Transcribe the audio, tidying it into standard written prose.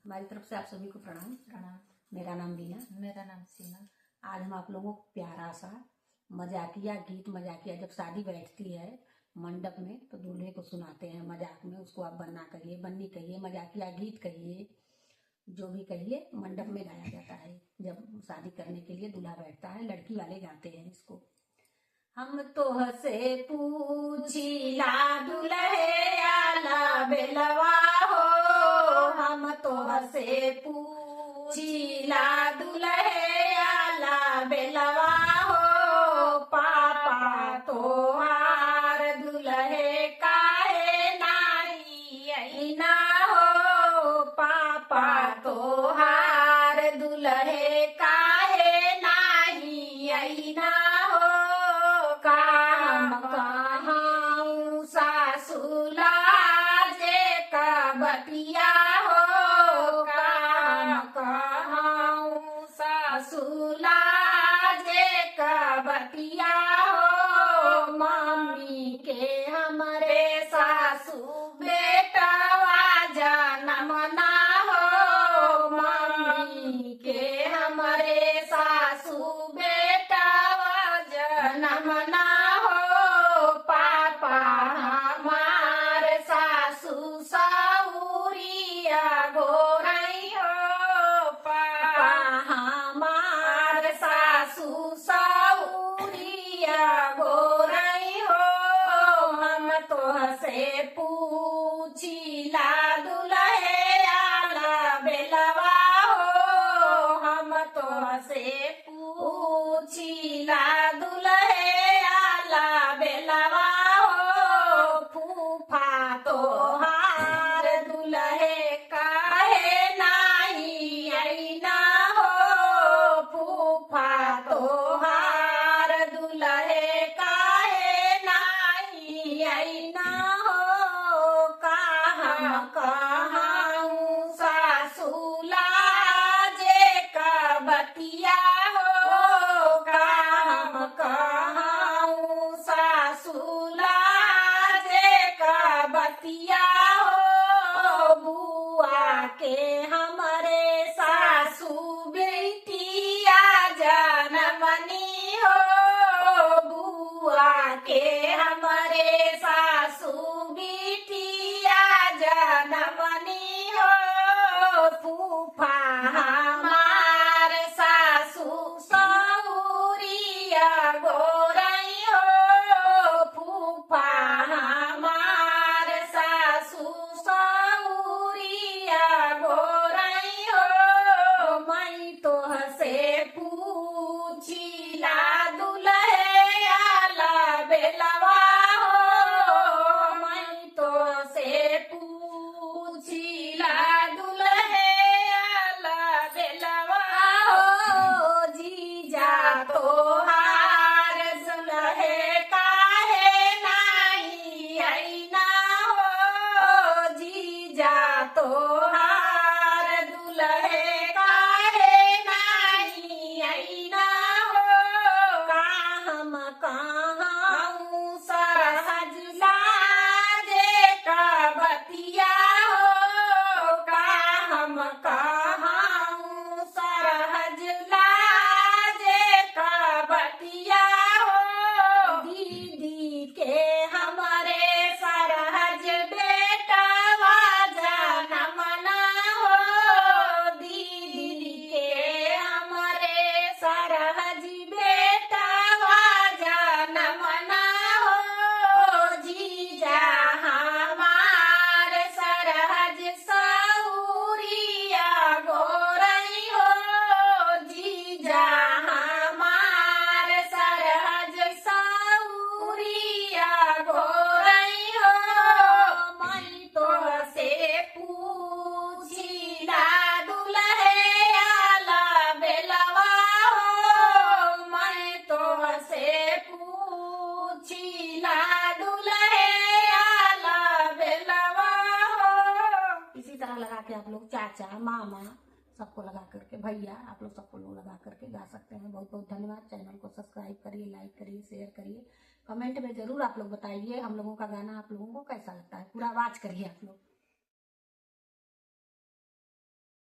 हमारी तरफ से आप सभी को प्रणाम। प्रणाम। मेरा नाम रीना। मेरा नाम सीमा। आज हम आप लोगों को प्यारा सा मजाकिया गीत, मजाकिया जब शादी बैठती है मंडप में तो दूल्हे को सुनाते हैं मजाक में। उसको आप बन्ना कहिए, बन्नी कहिए, मजाकिया गीत कहिए, जो भी कहिए, मंडप में गाया जाता है। जब शादी करने के लिए दूल्हा बैठता है, लड़की वाले गाते हैं इसको। हम तो हसे पूछीला दुल्हे आला बेलवा हो, हम तो हसे पूछीला दुल्हे आला बेलवा हो, पापा तो हार दुल्हे काहे नाही अइना हो, पापा तो हार दुल्हे काहे नाही अइना हो, काम कहाँ सासुला जे का बतिया हो, काम कहाँ सासुला जे का बतिया हो, मम्मी के हमरे सासू बेटवा जनम ना हो, मम्मी के हमरे सासू बेटवा जनम ना हो, पापा हमार सासू सौरिया गोरई हो, पापा हमार सासू सौरिया गोरई हो, हम तो हसे पूछीला दुल्हे आला बेलवा हो, हम तो हसे पूछीला दुल्हे आला बेलवा हो, फूफा तो हार दुल्हे काहे नाही अइना हो, फूफा तो हार दुल्हे काहे नाही अइना हो, हम कहाँ सासुला जे का बतिया हो, हम कहाँ सासुला जे का बतिया हो, बुआ के हमरे सासू बेटिया जनमनी हो, बुआ के हमरे सासू बेटिया जनमनी हो, फूफा हमार सासू सौरिया गोरई हो, फूफा हमार सासू सौरिया गोरई हो, मैं तो हसे पूछीला दुल्हे आला बेलवा हो, मैं तो हसे पूछीला दुल्हे आला बेलवा हो, जीजा तो हार दुल्हे काहे नाही अइना हो, जीजा तो हार दुल्हे काहे नाही अइना हो, हम कहाँ सहज लाजे का बतिया हो, हम कहाँ सरहज लाजे का बतिया हो, दीदी के हमरे सरहज बेटवा जनम ना हो, दीदी के हमरे सरहज बेटवा जनम ना हो, जीजा हमार सरहज सौरिया गोरई हो, जीजा हमार सरहज सौरिया गोरई हो, मैं तो हसे पूछीला दुल्हे आला बेलवा हो, मैं तो हसे पूछीला दुल्हे आला बेलवा हो। इसी तरह लगा के आप लोग चाचा, मामा सबको लगा करके, भैया आप लोग सबको लोग लगा करके गा सकते हैं। बहुत बहुत धन्यवाद। चैनल को सब्सक्राइब करिए, लाइक करिए, शेयर करिए, कमेंट में जरूर आप लोग बताइए हम लोगों का गाना आप लोगों को कैसा लगता है। पूरा आवाज करिए आप लोग।